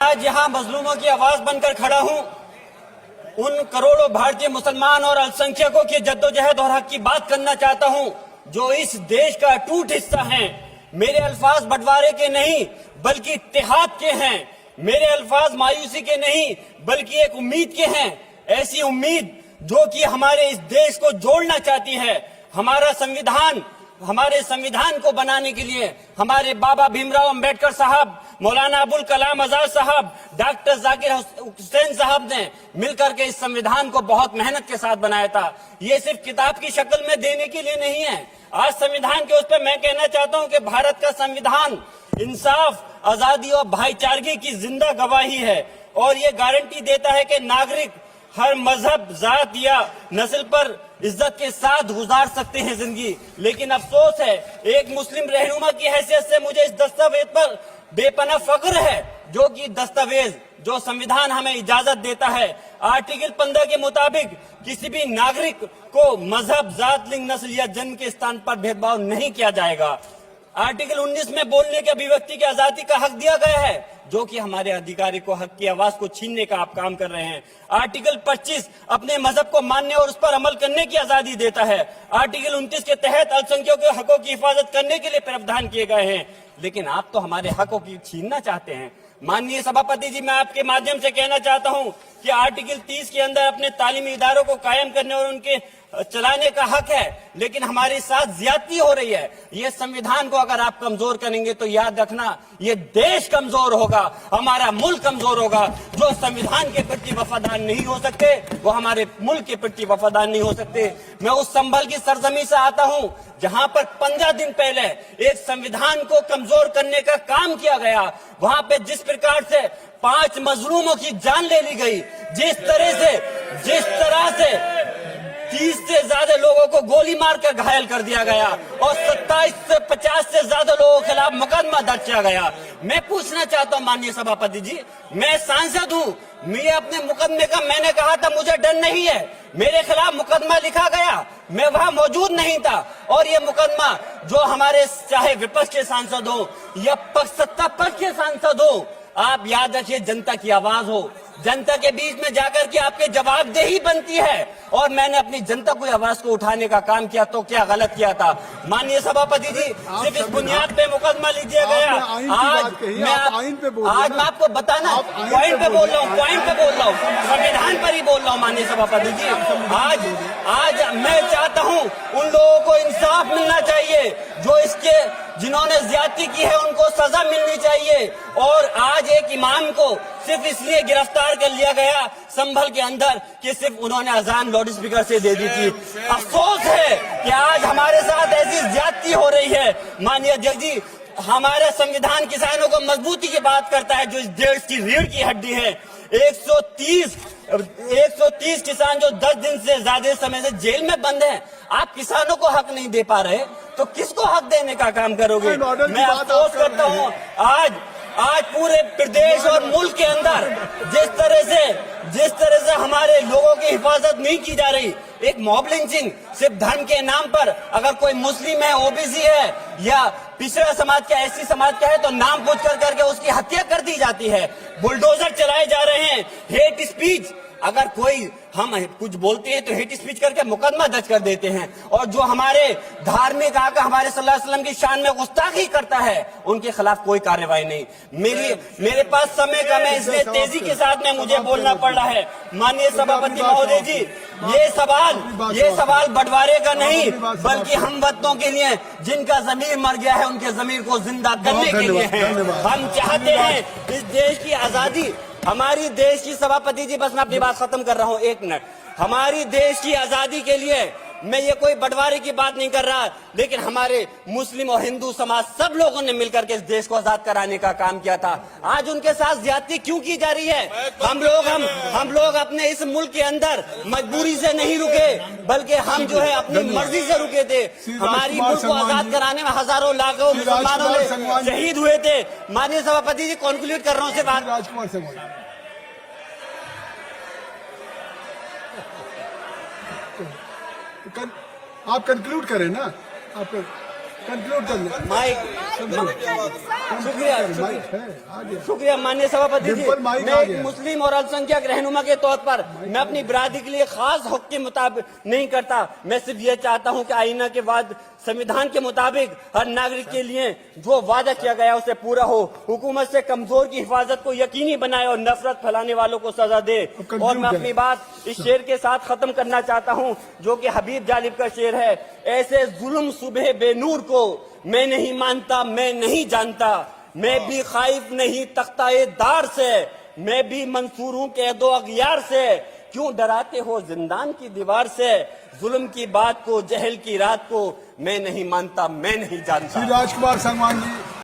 आज यहाँ मजलूमों की आवाज बनकर खड़ा हूँ। उन करोड़ों भारतीय मुसलमान और अल्पसंख्यकों की जद्दोजहद और हक की बात करना चाहता हूँ जो इस देश का अटूट हिस्सा हैं। मेरे अल्फाज बंटवारे के नहीं बल्कि इत्तेहाद के हैं। मेरे अल्फाज मायूसी के नहीं बल्कि एक उम्मीद के हैं। ऐसी उम्मीद जो कि हमारे इस देश को जोड़ना चाहती है। हमारे संविधान को बनाने के लिए हमारे बाबा भीमराव अंबेडकर साहब, मौलाना अबुल कलाम आजाद साहब, डॉक्टर जाकिर हुसैन साहब ने मिलकर के इस संविधान को बहुत मेहनत के साथ बनाया था। ये सिर्फ किताब की शक्ल में देने के लिए नहीं है। आज संविधान के उस पर मैं कहना चाहता हूं कि भारत का संविधान इंसाफ, आजादी और भाईचारगी की जिंदा गवाही है और ये गारंटी देता है कि नागरिक हर मजहब, जात या नस्ल पर इज्जत के साथ गुजार सकते हैं जिंदगी। लेकिन अफसोस है, एक मुस्लिम रहनुमा की हैसियत से मुझे इस दस्तावेज पर बेपनाह फख्र है जो कि दस्तावेज जो संविधान हमें इजाजत देता है। आर्टिकल 15 के मुताबिक किसी भी नागरिक को मजहब, जात, लिंग, नस्ल या जन्म के स्थान पर भेदभाव नहीं किया जाएगा। आर्टिकल 19 में बोलने के, अभिव्यक्ति की आजादी का हक दिया गया है जो कि हमारे अधिकारी को हक की आवाज को छीनने का आप काम कर रहे हैं। आर्टिकल 25 अपने मजहब को मानने और उस पर अमल करने की आजादी देता है। आर्टिकल 29 के तहत अल्पसंख्यकों के हकों की हिफाजत करने के लिए प्रावधान किए गए हैं। लेकिन आप तो हमारे हकों की छीनना चाहते हैं। माननीय सभापति जी, मैं आपके माध्यम से कहना चाहता हूं कि आर्टिकल 30 के अंदर अपने तालीमी इदारों को कायम करने और उनके चलाने का हक है, लेकिन हमारे साथ ज्यादती हो रही है। ये संविधान को अगर आप कमजोर करेंगे तो याद रखना ये देश कमजोर होगा, हमारा मुल्क कमजोर होगा। जो संविधान के प्रति वफादार नहीं हो सकते वो हमारे मुल्क के प्रति वफादार नहीं हो सकते। मैं उस संभल की सरजमी से आता हूं जहां पर 15 दिन पहले एक संविधान को कमजोर करने का काम किया गया। वहां पे जिस प्रकार से 5 मजलूमों की जान ले ली गई, जिस तरह से 30 से ज्यादा लोगों को गोली मारकर घायल कर दिया गया और 27 से 50 से ज्यादा लोगों के खिलाफ मुकदमा दर्ज किया गया। मैं पूछना चाहता हूं माननीय सभापति जी, मैं सांसद हूं, मैं अपने मुकदमे का, मैंने कहा था मुझे डर नहीं है, मेरे खिलाफ मुकदमा लिखा गया, मैं वहां मौजूद नहीं था और ये मुकदमा जो हमारे चाहे विपक्ष के सांसद हो या सत्ता पक्ष के सांसद हो, आप याद रखिए जनता की आवाज हो, जनता के बीच में जाकर के आपके जवाबदेही बनती है। और मैंने अपनी जनता को आवाज को उठाने का काम किया तो क्या गलत किया था? माननीय सभापति जी, सिर्फ इस बुनियाद पे मुकदमा लीजिए गया। आज मैं आपको बताना पॉइंट पे बोल रहा हूँ, संविधान पर ही बोल रहा हूँ। माननीय सभापति जी, आज मैं चाहता हूँ उन लोगों को इंसाफ मिलना चाहिए जो जिन्होंने ज्यादती की है, उनको सजा मिलनी चाहिए। और आज एक इमाम को सिर्फ इसलिए गिरफ्तार कर लिया गया संभल के अंदर कि सिर्फ उन्होंने अजान लाउड स्पीकर से दे दी थी। अफसोस है कि आज हमारे साथ ऐसी ज्यादती हो रही है। माननीय अध्यक्ष जी, हमारा संविधान किसानों को मजबूती की बात करता है जो इस देश की रीढ़ की हड्डी है। 130 किसान जो 10 दिन से ज्यादा समय से जेल में बंद हैं, आप किसानों को हक नहीं दे पा रहे तो किसको हक देने का काम करोगे? मैं अफसोस करता हूँ आज पूरे प्रदेश और मुल्क के अंदर जिस तरह से हमारे लोगों की हिफाजत नहीं की जा रही, एक मॉब लिंचिंग सिर्फ धर्म के नाम पर, अगर कोई मुस्लिम है, ओबीसी है या पिछड़ा समाज का, एससी समाज का है तो नाम पूछ करके उसकी हत्या कर दी जाती है। बुलडोजर चलाए जा रहे हैं। हेट स्पीच, अगर कोई हम कुछ बोलते हैं तो हेट स्पीच करके मुकदमा दर्ज कर देते हैं। और जो हमारे धार्मिक आका हमारे सल्लल्लाहु अलैहि वसल्लम की शान में गुस्ताखी करता है उनके खिलाफ कोई कार्रवाई नहीं। मेरे पास समय कम है, इसलिए तेजी के साथ में मुझे बोलना पड़ रहा है। माननीय सभापति महोदय जी, ये सवाल बंटवारे का नहीं बल्कि हम वतनों के लिए जिनका जमीर मर गया है उनके जमीर को जिंदा करने के लिए है। हम चाहते हैं इस देश की आजादी, हमारी देश की, सभापति जी बस मैं अपनी बात खत्म कर रहा हूं, 1 मिनट। हमारी देश की आजादी के लिए मैं ये कोई बंटवारे की बात नहीं कर रहा, लेकिन हमारे मुस्लिम और हिंदू समाज सब लोगों ने मिलकर के इस देश को आजाद कराने का काम किया था। आज उनके साथ ज्यादती क्यों की जा रही है? हम लोग अपने इस मुल्क के अंदर मजबूरी से नहीं रुके बल्कि हम जो है अपनी मर्जी से रुके थे। हमारी मुल्क को आजाद कराने में हजारों लाखों मुसलमानों ने शहीद हुए थे। माननीय सभापति जी, कॉन्क्लूड कर रहा हूँ से बात। आप कंक्लूड करें ना, आप कंक्लूड कर लें। शुक्रिया शुक्रिया माननीय सभापति जी। मैं एक मुस्लिम और अल्पसंख्यक रहनुमा के तौर पर मैं अपनी बिरादरी के लिए खास हक के मुताबिक नहीं करता। मैं सिर्फ ये चाहता हूं कि आईना के बाद संविधान के मुताबिक हर नागरिक के लिए जो वादा किया गया उसे पूरा हो, हुकूमत से कमजोर की हिफाजत को यकीनी बनाए और नफरत फैलाने वालों को सजा दे। और मैं अपनी बात इस शेर के साथ खत्म करना चाहता हूं जो कि हबीब जालिब का शेर है। ऐसे जुल्म सुबह बेनूर को मैं नहीं मानता, मैं नहीं जानता, मैं भी खाइफ नहीं तख्ताए दार से, मैं भी मंसूर हूं कैदो अगयार से, क्यों डराते हो जिंदान की दीवार से, जुल्म की बात को जहल की रात को मैं नहीं मानता, मैं नहीं जानता। श्री राजकुमार संगवान जी।